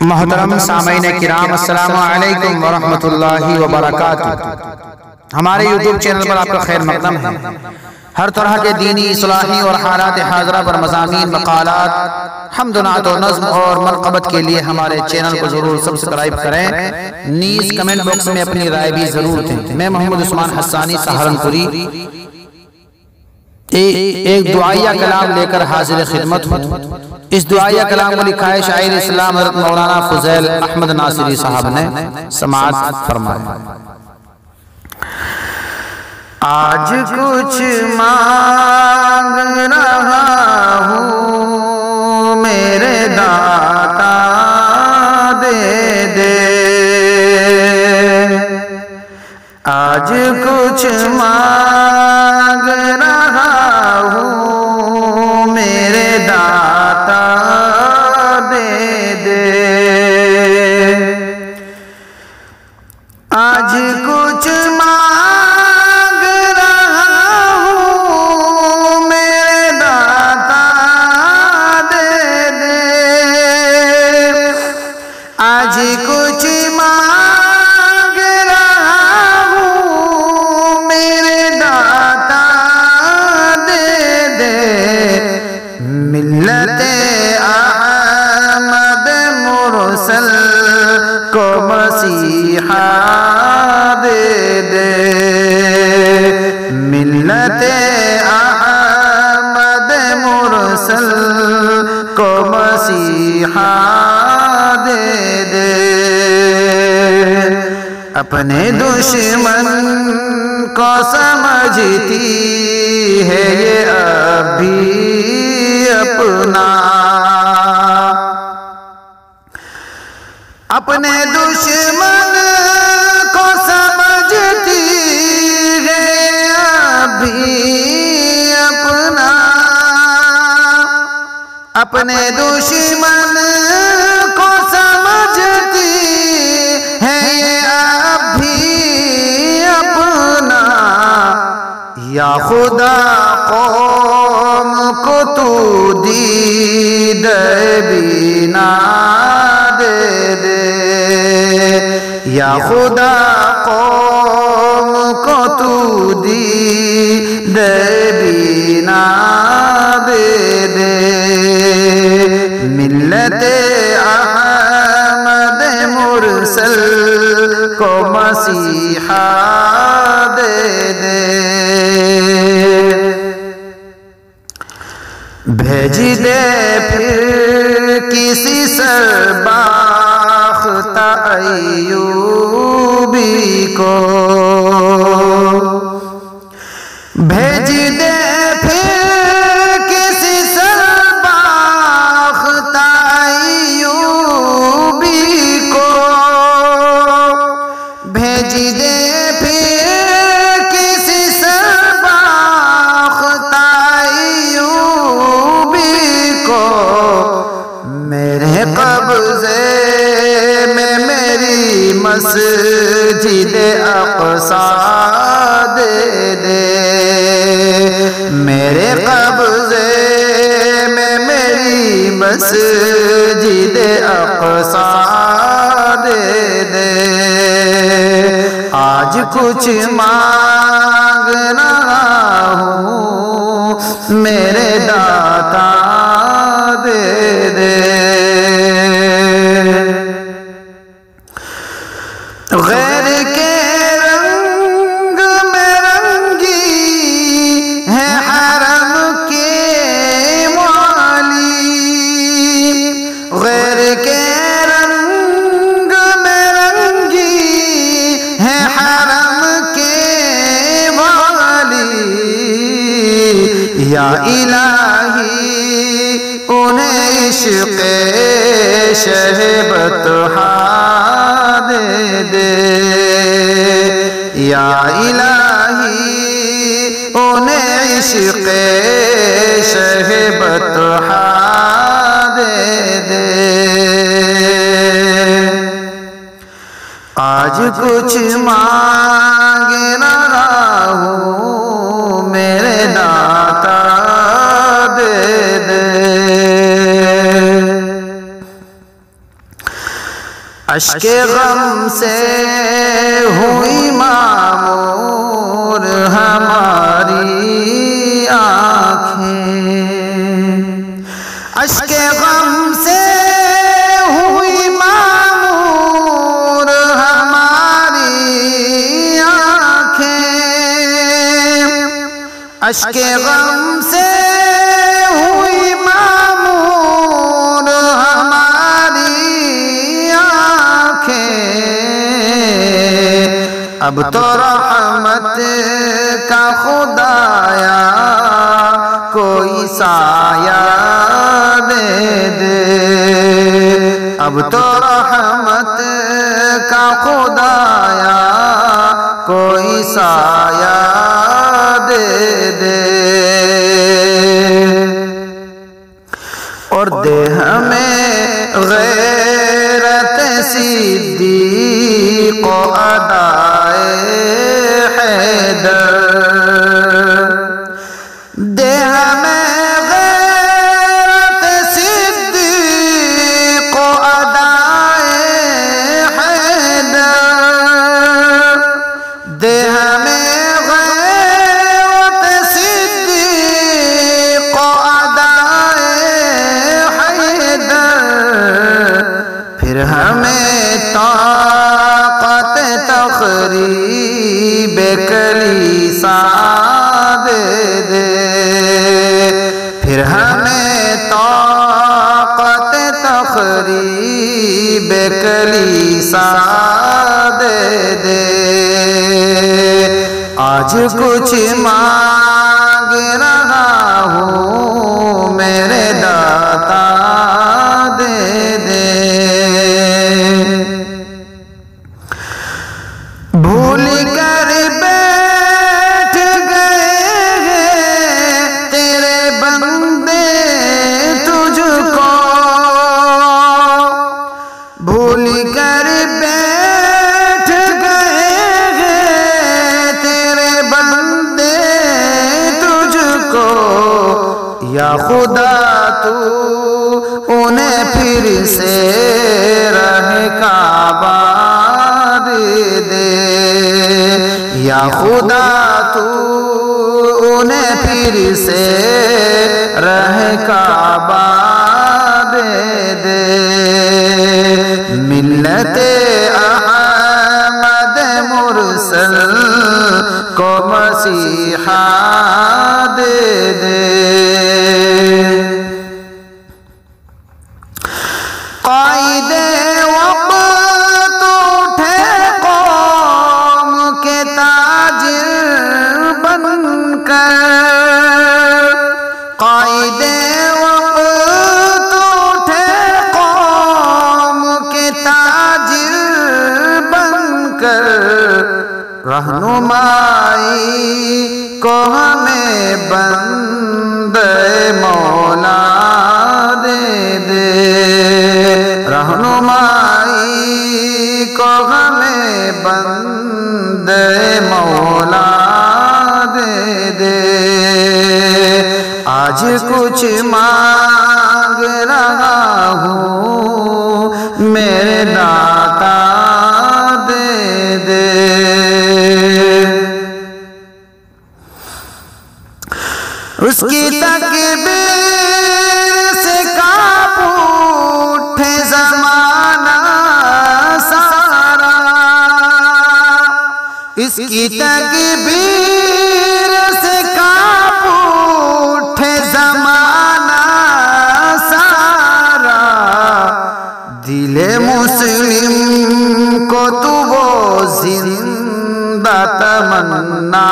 محترم سامعین کرام، السلام علیکم ورحمۃ اللہ وبرکاتہ۔ ہمارے یوٹیوب چینل پر آپ کا خیر مقدم ہے۔ ہر طرح کے دینی، اصلاحی اور حالات حاضرہ پر مضامین، مقالات، حمد و نعت و نظم اور منقبت کے لیے ہمارے چینل کو ضرور سبسکرائب کریں، نیز کمنٹ باکس میں اپنی رائے بھی ضرور دیں۔ میں محمد عثمان حسانی سہارنپوری ایک دعائیہ کلام لے کر حاضر خدمت ہوں۔ اس دعائیہ کلام کو لکھا ہے شاعر اسلام حضرت مولانا فضیل احمد ناصری صاحب نے، سماعت فرمائیں۔ آج کچھ مانگ رہا ہوں میرے داتا دے دے، آج کچھ مانگ رہا ہوں میرے داتا دے دے، آج کچھ آج کچھ مانگ رہا ہوں میرے داتا دے دے، ملت احمد مرسل کو مسیحا دے دے، ملت احمد مرسل کو مسیحا دے دے، اپنے دشمن کو سمجھتی ہے یہ اب بھی اپنا، اپنے دشمن کو سمجھتی ہے اب بھی اپنا، اپنے دشمن کو سمجھتی ہے یہ اب بھی اپنا، یا خدا قوم کو تو دید بینا دے دے، یا خدا قوم کو تو دید بینا دے دے، ملت احمد مرسل کو مسیحا دے دے، بھیج دے پھر کسی سرباختہ ایوبی کو، بھیج دے پھر کسی سرباختہ ایوبی کو، بھیج دے پھر کسی سرباختہ ایوبی کو، میرے قبضے میں میری مسجد اقصی دے دے، میرے قبضے میں میری مسجد اقصی دے دے، آج کچھ مانگ رہا ہوں میرے داتا دے دے، غیر کے رنگ میں رنگی ہے حرم کے والی، غیر کے رنگ میں رنگی ہے حرم کے والی، یا الہی انہیں عشق شہ بطحا دے دے، یا الہی انہیں عشق شہ بطحا دے دے، آج کچھ مانگ رہا ہوں میرے داتا دے دے، اشک غم سے ہوئی معمور ہماری آنکھیں، اشک غم سے ہوئی معمور ہماری آنکھیں، اشک غم سے ہوئی معمور ہماری آنکھیں، اب تو رحمت کا خدایا کوئی سایہ دے دے، اب تو رحمت کا خدایا کوئی سایہ دے دے، اور دے ہمیں غیرت صدیق و ادائے حیدر، دے ہمیں غیرت صدیق و ادائے حیدر، دے ہمیں غیرت صدیق و ادائے حیدر، پھر ہمیں طاقت تقریب کلیسا دے دے، پھر ہمیں طاقت تقریب کلیسا دے دے، آج کچھ مانگ رہا ہوں میرے داتا دے دے، بھول کر بیٹھ گئے ہیں تیرے بندے تجھ کو، بھول کر بیٹھ گئے ہیں تیرے بندے تجھ کو، یا خدا تو انہیں پھر سے رہ کعبہ دے دے، یا خدا تو انہیں پھر سے رہ کعبہ دے دے، ملت احمد مرسل کو مسیحا دے دے، قائد وقت اٹھے قوم کے تاجر بن کر، قائد وقت اٹھے قوم کے تاجر بن کر، رہنمائی کو ہمیں بندے مولا دے دے، رہنمائی کو ہمیں بندے مولا دے دے، آج کچھ مانگ رہا ہوں میرے داتا دے دے، اس کی تکبیر سے کانپ اٹھے زمانہ سارا، اس کی تکبیر سے کانپ اٹھے زمانہ سارا، دل مسلم کو تو وہ زندہ تمنا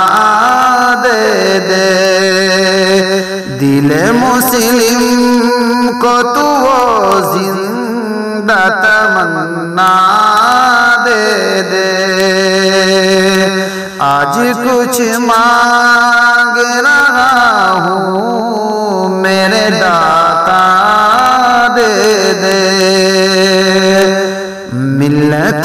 دے دے، دل مسلم کو تو وہ زندہ تمنا دے دے، آج کچھ مانگ رہا ہوں میرے داتا دے دے، ملت